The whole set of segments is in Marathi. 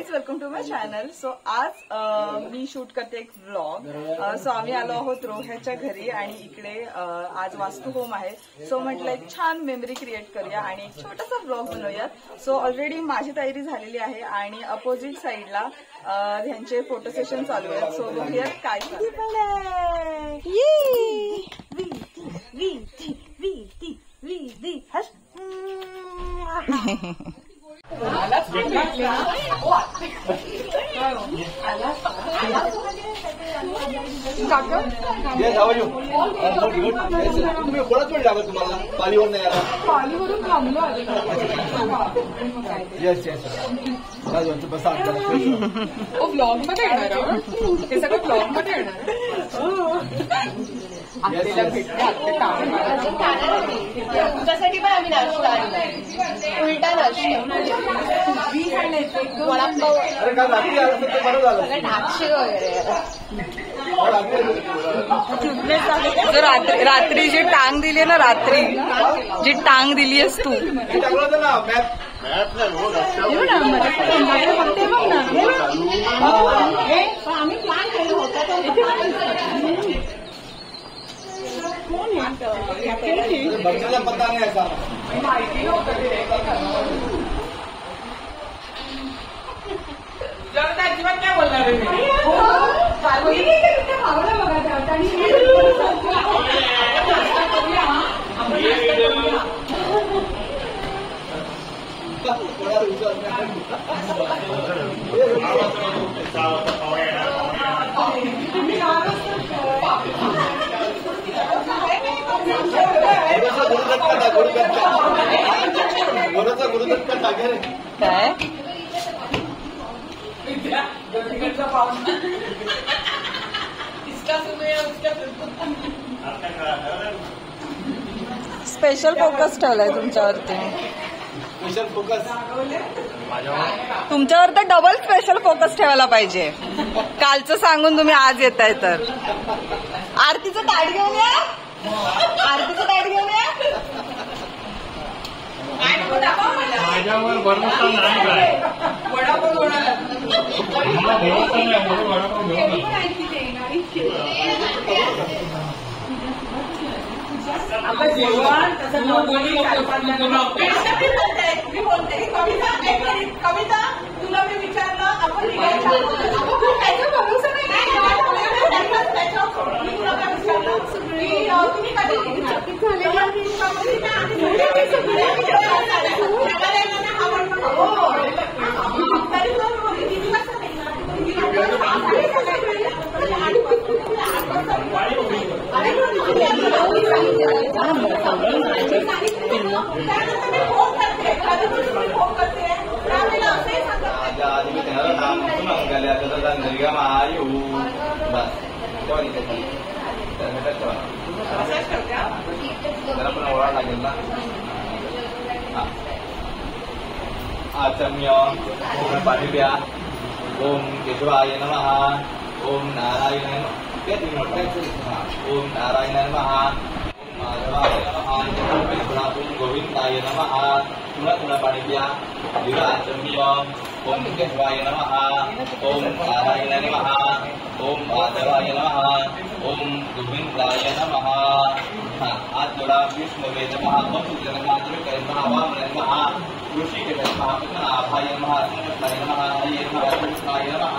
Guys, welcome to my channel. So आज मी शूट करते एक व्लॉग. सो आम्ही आलो आहोत रोह्याच्या घरी आणि इकडे आज वास्तू होम आहे. सो म्हटलं एक छान मेमरी क्रिएट करूया आणि एक छोटासा व्लॉग बनवूयात. सो ऑलरेडी माझी तयारी झालेली आहे आणि अपोजिट साईडला ह्यांचे फोटो सेशन चालू आहेत. सो बघूयात काय तुम्हाला पालीवर नाही आला. पालीवरून थांबलो. येस येस बसा. ब्लॉग मध्ये येणार हे सगळं ब्लॉग मध्ये येणार. तुझ्यासाठी पण आम्ही नाश्ता आणला, उलटा नाश्ता, वडापाव, नाक्षी वगैरे. रात्री जी टांग दिली ना, रात्री जी टांग दिली आहेस तू, आम्ही प्लॅन केलं होतं. बघण्याचा पत्ता नाही असा. अजिबात काय बोलणार आहे काय स्पेशल फोकस ठेवलाय तुमच्यावरती. स्पेशल फोकस तुमच्यावर तर डबल स्पेशल फोकस ठेवायला पाहिजे. कालचं सांगून तुम्ही आज येताय तर. आरतीचं ताट घेऊन या, आरतीचं ताट घेऊन या. माझ्यावर भरोसा नाही काय. वडापाव भरोसा नाही म्हणून वडापाव घेऊन आता जेवण तसं कविता, तुला मी विचारलं आपण भरोसा नाही. आधी मी त्यांना नाम गेल्या निर्गम आयु बस जरा पण ओळख लागेल ना. आचम्य ओम पाणी प्या. ओम केशवाय नमः. ओम नारायण ओम नारायण नमः. माधवाय नमः. गोविंदाय नमः. थोड़ा पाणी प्या. आचम्य ओम केशवाय नमः. ओम नारायण नमः. ओम माधवाय नमः. ओम गोविंदाय नमः. आज थोड़ा विष्णुवे नमः. वसुदेवाय नमः. वामने नमः. ऋषिकेश नमः. आभाय नमः. संगताय नमः. हरिये नमः. कृष्णाय नमः.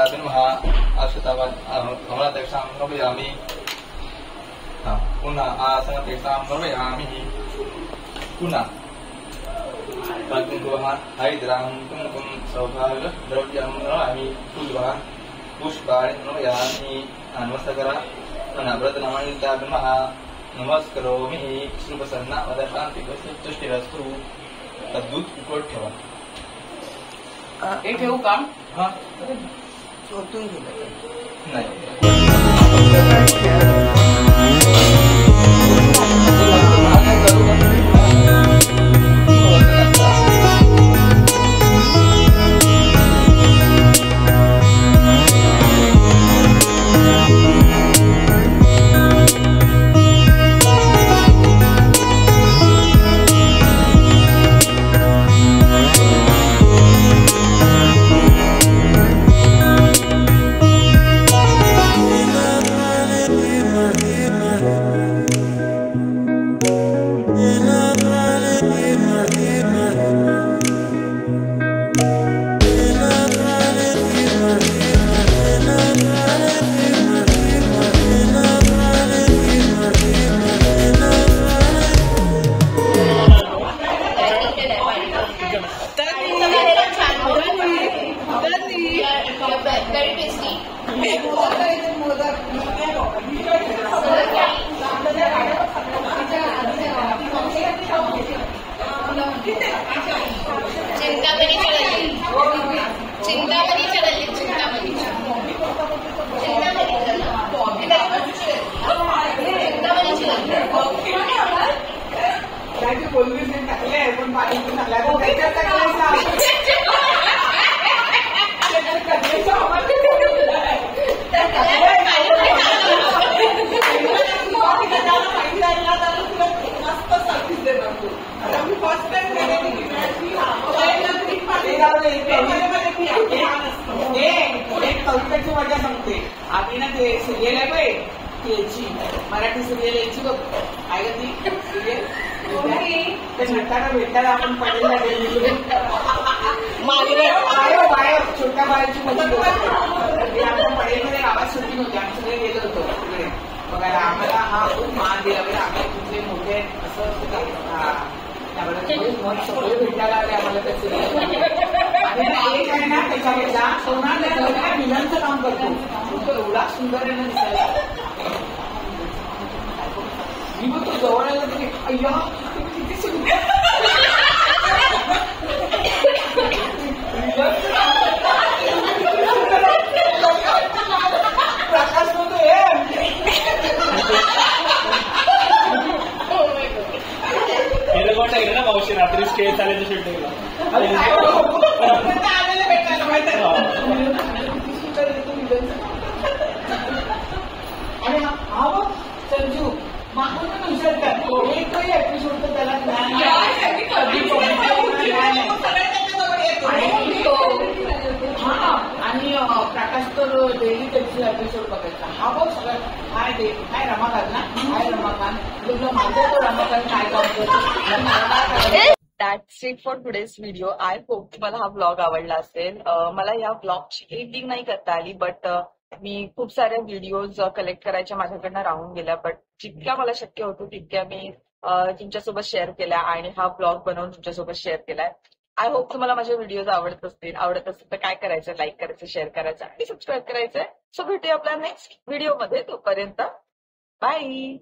अमृतापि नमः अमृतेक्षां समर्पयामि पुनः आसनतेक्षां समर्पयामि पुनः कुङ्कुमः हैद्रां कुङ्कुमं सौभाग्यद्रव्यं नमामि पुष्पः पुष्पाणि समर्पयामि नमस्कार व्रतनमनितापि नमः नमस्करोमि श्रीप्रसन्ना वदशान्तिष्टिरस्तु दूध उकळत ठेवा हे ठेवू का? हा ओतून घेऊ नाही very tasty. चिंतामणी चढली चिंतामणी चढली चिंतामणी टाकले पण पाणी कवितेची मजा सांगते आम्ही ना ते सिरियल आहे बाई याची मराठी सिरियल यायची बघ काय ती सिरियल ते नटाला भेटायला आपण पडेल बाहेर छोट्या बाळाची मजा आपण पडेलमध्ये गावात शूटिंग होती आम्ही सगळे गेलो होतो तिकडे बघायला आम्हाला हा खूप मान दिला म्हणजे आम्ही तुमचे मोठे असं सगळे भेटायला आले आम्हाला त्या सिरियल आणि एक आहे ना त्याच्यापेक्षा सोनार विलनचं काम करतो एवढा सुंदर आहे ना दिसायला मी मग तो जवळ आला तरी अय्या किती सुंदर प्रकाश म्हणतो ना मावशी रात्री स्टे चालायचं शूटिंगला आणि हा बघ संजू मागून विचार करतो एकही एपिसोड तर त्याला आणि प्रकाश तर डेली त्याची एपिसोड बघायचा हा बघ सगळं काय रमाकांत ना काय रमाकांत माझा तो रमाकांत काय काम करतो. That's it for today's video. I hope तुम्हाला हा ब्लॉग आवडला असेल. मला या ब्लॉगची एडिटिंग नाही करता आली बट मी खूप साऱ्या व्हिडिओज कलेक्ट करायच्या माझ्याकडनं राहून गेल्या बट जितक्या मला शक्य होतं तितक्या मी तुमच्यासोबत शेअर केल्या आणि हा ब्लॉग बनवून तुमच्यासोबत शेअर केलाय. आय होप तुम्हाला माझे व्हिडिओज आवडत असतील तर काय करायचं लाईक करायचं शेअर करायचं आणि सबस्क्राईब करायचंय. सो भेटूया आपल्या नेक्स्ट व्हिडिओमध्ये. तोपर्यंत बाय.